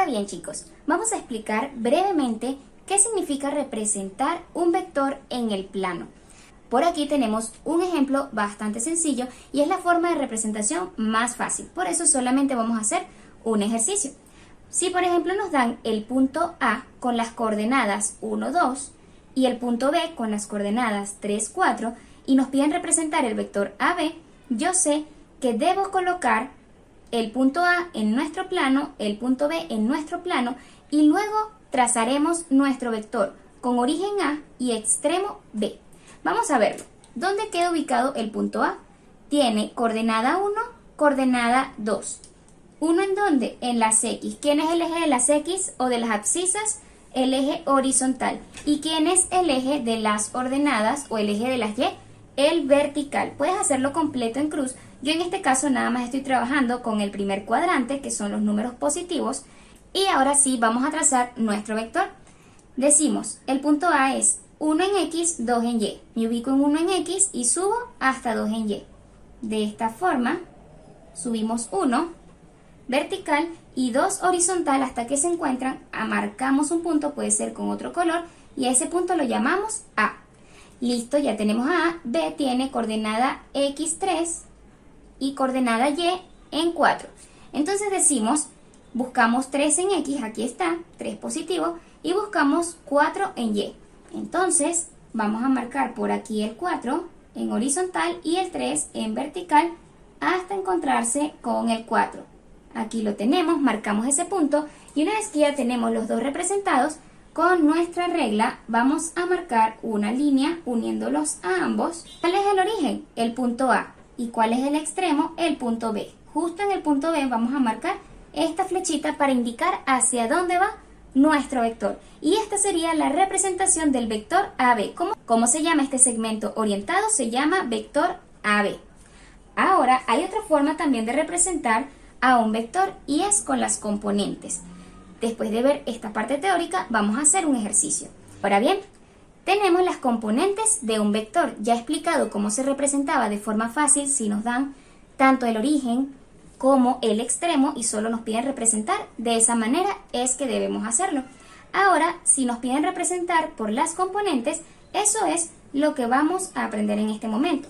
bien, chicos, vamos a explicar brevemente qué significa representar un vector en el plano. Por aquí tenemos un ejemplo bastante sencillo y es la forma de representación más fácil. Por eso solamente vamos a hacer un ejercicio. Si por ejemplo nos dan el punto A con las coordenadas 1, 2 y el punto B con las coordenadas 3, 4 y nos piden representar el vector AB, yo sé que debo colocar el punto A en nuestro plano, el punto B en nuestro plano y luego trazaremos nuestro vector con origen A y extremo B. Vamos a verlo. ¿Dónde queda ubicado el punto A? Tiene coordenada 1, coordenada 2. ¿1 en dónde? En las X. ¿Quién es el eje de las X o de las abscisas? El eje horizontal. ¿Y quién es el eje de las ordenadas o el eje de las Y? El vertical. Puedes hacerlo completo en cruz. Yo en este caso nada más estoy trabajando con el primer cuadrante, que son los números positivos. Y ahora sí vamos a trazar nuestro vector. Decimos, el punto A es 1 en X, 2 en Y. Me ubico en 1 en X y subo hasta 2 en Y. De esta forma, subimos 1 vertical y 2 horizontal hasta que se encuentran. Marcamos un punto, puede ser con otro color, y a ese punto lo llamamos A. Listo, ya tenemos a A. B tiene coordenada X3 y coordenada Y en 4. Entonces decimos, buscamos 3 en X, aquí está, 3 positivo, y buscamos 4 en Y. Entonces, vamos a marcar por aquí el 4 en horizontal y el 3 en vertical hasta encontrarse con el 4. Aquí lo tenemos, marcamos ese punto y una vez que ya tenemos los dos representados, con nuestra regla vamos a marcar una línea uniéndolos a ambos. ¿Cuál es el origen? El punto A. ¿Y cuál es el extremo? El punto B. Justo en el punto B vamos a marcar esta flechita para indicar hacia dónde va nuestro vector. Y esta sería la representación del vector AB. ¿Cómo se llama este segmento orientado? Se llama vector AB. Ahora hay otra forma también de representar a un vector y es con las componentes. Después de ver esta parte teórica vamos a hacer un ejercicio. Ahora bien, tenemos las componentes de un vector. Ya he explicado cómo se representaba de forma fácil si nos dan tanto el origen como el extremo y solo nos piden representar. De esa manera es que debemos hacerlo. Ahora, si nos piden representar por las componentes, eso es lo que vamos a aprender en este momento.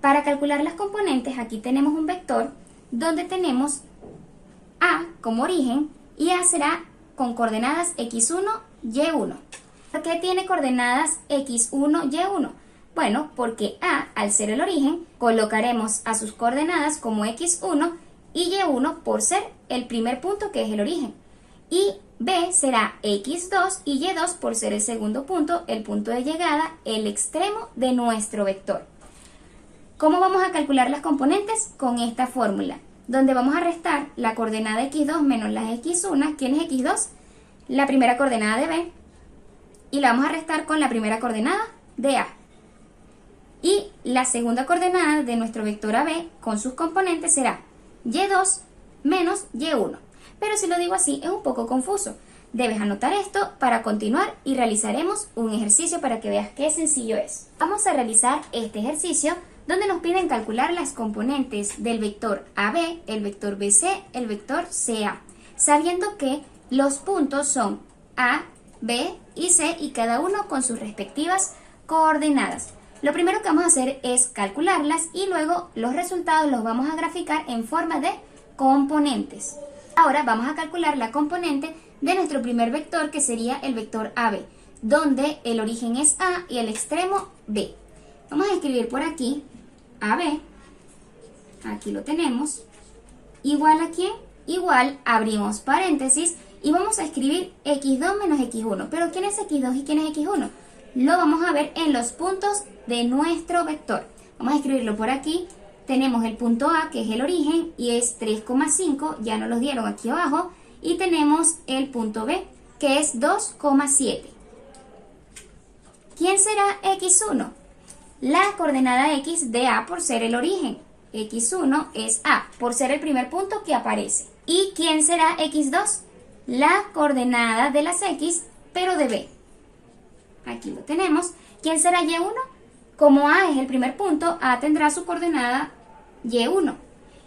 Para calcular las componentes, aquí tenemos un vector donde tenemos A como origen y A será con coordenadas X1, Y1. ¿Por qué tiene coordenadas X1, Y1? Bueno, porque A, al ser el origen, colocaremos a sus coordenadas como X1 y Y1 por ser el primer punto que es el origen. Y B será X2 y Y2 por ser el segundo punto, el punto de llegada, el extremo de nuestro vector. ¿Cómo vamos a calcular las componentes? Con esta fórmula, donde vamos a restar la coordenada X2 menos la X1. ¿Quién es X2? La primera coordenada de B. Y la vamos a restar con la primera coordenada de A. Y la segunda coordenada de nuestro vector AB con sus componentes será Y2 menos Y1. Pero si lo digo así es un poco confuso. Debes anotar esto para continuar y realizaremos un ejercicio para que veas qué sencillo es. Vamos a realizar este ejercicio donde nos piden calcular las componentes del vector AB, el vector BC, el vector CA, sabiendo que los puntos son A, B y C y cada uno con sus respectivas coordenadas. Lo primero que vamos a hacer es calcularlas y luego los resultados los vamos a graficar en forma de componentes. Ahora vamos a calcular la componente de nuestro primer vector, que sería el vector AB, donde el origen es A y el extremo B. Vamos a escribir por aquí AB, aquí lo tenemos, igual a ¿quién? Igual, abrimos paréntesis y vamos a escribir X2 menos X1. ¿Pero quién es X2 y quién es X1? Lo vamos a ver en los puntos de nuestro vector. Vamos a escribirlo por aquí. Tenemos el punto A, que es el origen, y es 3,5, ya nos los dieron aquí abajo. Y tenemos el punto B, que es 2,7. ¿Quién será X1? La coordenada X de A por ser el origen. X1 es A, por ser el primer punto que aparece. ¿Y quién será X2? La coordenada de las X, pero de B. Aquí lo tenemos. ¿Quién será Y1? Como A es el primer punto, A tendrá su coordenada Y1.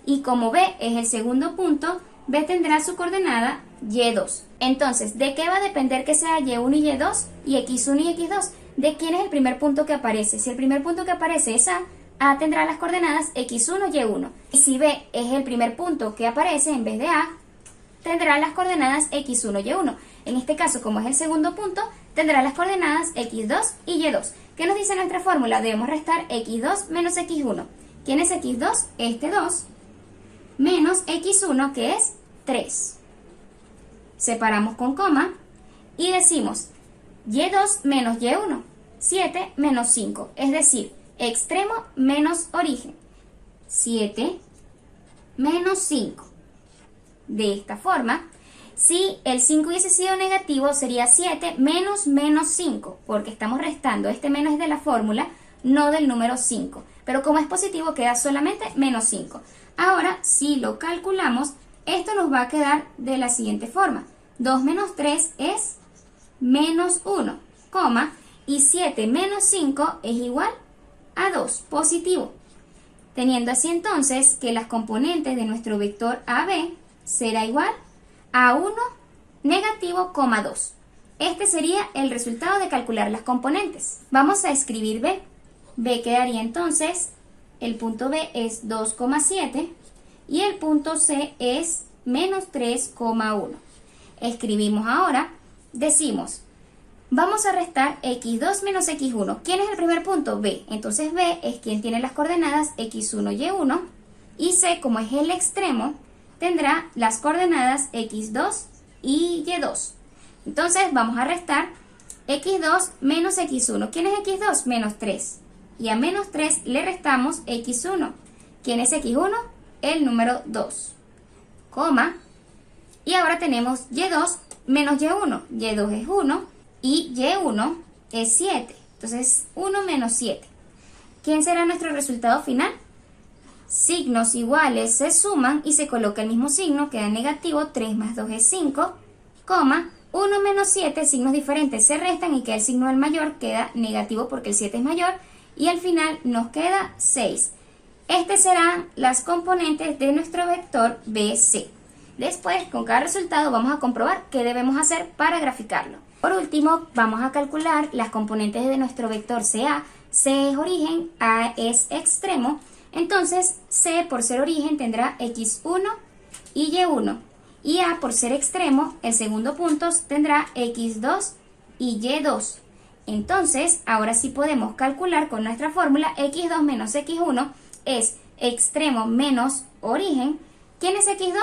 Y como B es el segundo punto, B tendrá su coordenada y2. Entonces, ¿de qué va a depender que sea y1 y y2 y x1 y x2? ¿De quién es el primer punto que aparece? Si el primer punto que aparece es A tendrá las coordenadas x1, y1. Y si B es el primer punto que aparece en vez de A, tendrá las coordenadas x1, y1. En este caso, como es el segundo punto, tendrá las coordenadas x2 y y2. ¿Qué nos dice nuestra fórmula? Debemos restar x2 menos x1. ¿Quién es x2? Este 2, menos x1, que es 3. Separamos con coma y decimos y2 menos y1, 7 menos 5, es decir, extremo menos origen, 7 menos 5. De esta forma, si el 5 hubiese sido negativo, sería 7 menos menos 5, porque estamos restando, este menos es de la fórmula, no del número 5, pero como es positivo queda solamente menos 5. Ahora, si lo calculamos, esto nos va a quedar de la siguiente forma. 2 menos 3 es menos 1, coma, y 7 menos 5 es igual a 2, positivo. Teniendo así entonces que las componentes de nuestro vector AB será igual a 1 negativo, 2. Este sería el resultado de calcular las componentes. Vamos a escribir B. B quedaría entonces, el punto B es 2,7 y el punto C es menos 3,1. Escribimos ahora, decimos, vamos a restar x2 menos x1. ¿Quién es el primer punto? B. Entonces B es quien tiene las coordenadas x1, y1, y C, como es el extremo, tendrá las coordenadas x2 y y2. Entonces vamos a restar x2 menos x1. ¿Quién es x2? Menos 3. Y a menos 3 le restamos x1. ¿Quién es x1? El número 2. Coma. Y ahora tenemos y2 menos y1. y2 es 1 y y1 es 7. Entonces 1 menos 7. ¿Quién será nuestro resultado final? Signos iguales se suman y se coloca el mismo signo, queda negativo, 3 más 2 es 5, coma, 1 menos 7, signos diferentes se restan y queda el signo del mayor, queda negativo porque el 7 es mayor, y al final nos queda 6. Estas serán las componentes de nuestro vector BC. Después, con cada resultado vamos a comprobar qué debemos hacer para graficarlo. Por último, vamos a calcular las componentes de nuestro vector CA. C es origen, A es extremo. Entonces, C por ser origen tendrá x1 y y1. Y A por ser extremo, el segundo punto, tendrá x2 y y2. Entonces, ahora sí podemos calcular con nuestra fórmula x2 menos x1 es extremo menos origen. ¿Quién es x2?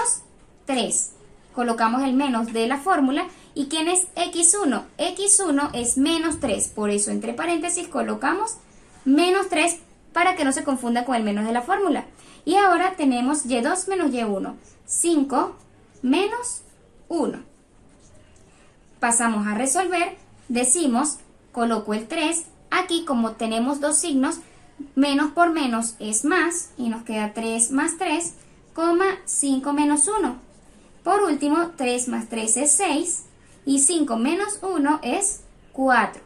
3. Colocamos el menos de la fórmula. ¿Y quién es x1? x1 es menos 3. Por eso, entre paréntesis, colocamos menos 3 para que no se confunda con el menos de la fórmula. Y ahora tenemos y2 menos y1. 5 menos 1. Pasamos a resolver. Decimos, coloco el 3. Aquí, como tenemos dos signos, menos por menos es más. Y nos queda 3 más 3, 5 menos 1. Por último, 3 más 3 es 6. Y 5 menos 1 es 4.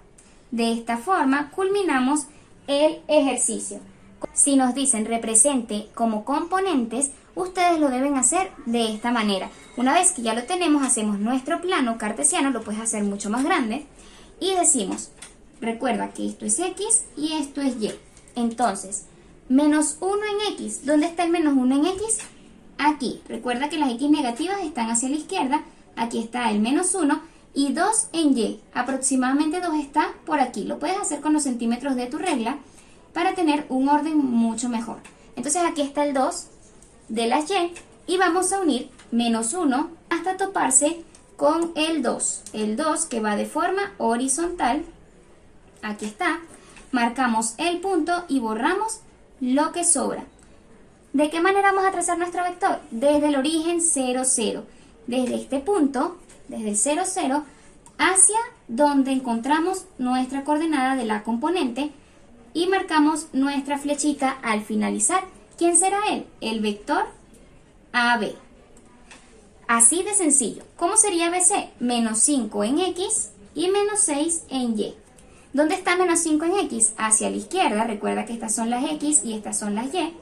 De esta forma, culminamos el ejercicio. Si nos dicen represente como componentes, ustedes lo deben hacer de esta manera. Una vez que ya lo tenemos, hacemos nuestro plano cartesiano, lo puedes hacer mucho más grande, y decimos, recuerda que esto es X y esto es Y. Entonces, menos 1 en X, ¿dónde está el menos 1 en X? Aquí. Recuerda que las X negativas están hacia la izquierda, aquí está el menos 1, y 2 en Y, aproximadamente 2 está por aquí. Lo puedes hacer con los centímetros de tu regla para tener un orden mucho mejor. Entonces aquí está el 2 de las Y y vamos a unir menos 1 hasta toparse con el 2. El 2 que va de forma horizontal, aquí está, marcamos el punto y borramos lo que sobra. ¿De qué manera vamos a trazar nuestro vector? Desde el origen 0, 0. Desde este punto, desde el 0, 0, hacia donde encontramos nuestra coordenada de la componente y marcamos nuestra flechita al finalizar. ¿Quién será él? El vector AB. Así de sencillo. ¿Cómo sería BC? Menos 5 en X y menos 6 en Y. ¿Dónde está menos 5 en X? Hacia la izquierda. Recuerda que estas son las X y estas son las Y.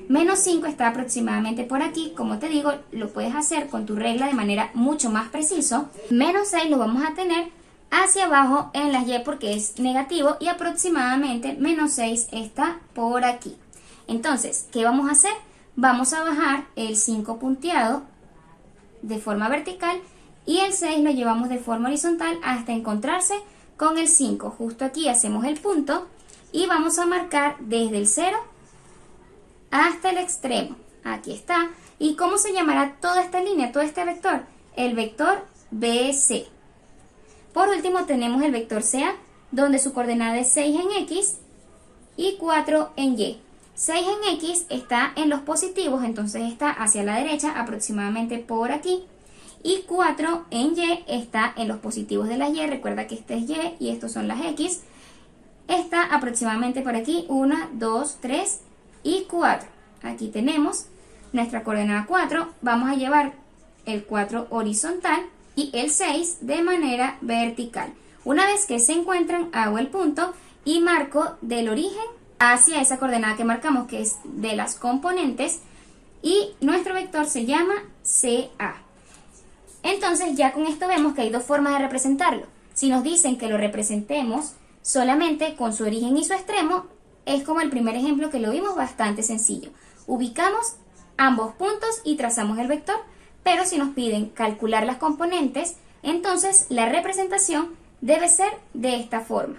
Menos 5 está aproximadamente por aquí. Como te digo, lo puedes hacer con tu regla de manera mucho más preciso. Menos 6 lo vamos a tener hacia abajo en las Y porque es negativo y aproximadamente menos 6 está por aquí. Entonces, ¿qué vamos a hacer? Vamos a bajar el 5 punteado de forma vertical y el 6 lo llevamos de forma horizontal hasta encontrarse con el 5. Justo aquí hacemos el punto y vamos a marcar desde el 0 hasta el extremo. Aquí está. ¿Y cómo se llamará toda esta línea, todo este vector? El vector BC. Por último tenemos el vector CA, donde su coordenada es 6 en X y 4 en Y. 6 en X está en los positivos, entonces está hacia la derecha, aproximadamente por aquí. Y 4 en Y está en los positivos de las Y. Recuerda que este es Y y estos son las X. Está aproximadamente por aquí, 1, 2, 3 y 4. Aquí tenemos nuestra coordenada 4. Vamos a llevar el 4 horizontal y el 6 de manera vertical. Una vez que se encuentran, hago el punto y marco del origen hacia esa coordenada que marcamos, que es de las componentes, y nuestro vector se llama CA. Entonces ya con esto vemos que hay dos formas de representarlo. Si nos dicen que lo representemos solamente con su origen y su extremo, es como el primer ejemplo que lo vimos, bastante sencillo. Ubicamos ambos puntos y trazamos el vector, pero si nos piden calcular las componentes, entonces la representación debe ser de esta forma.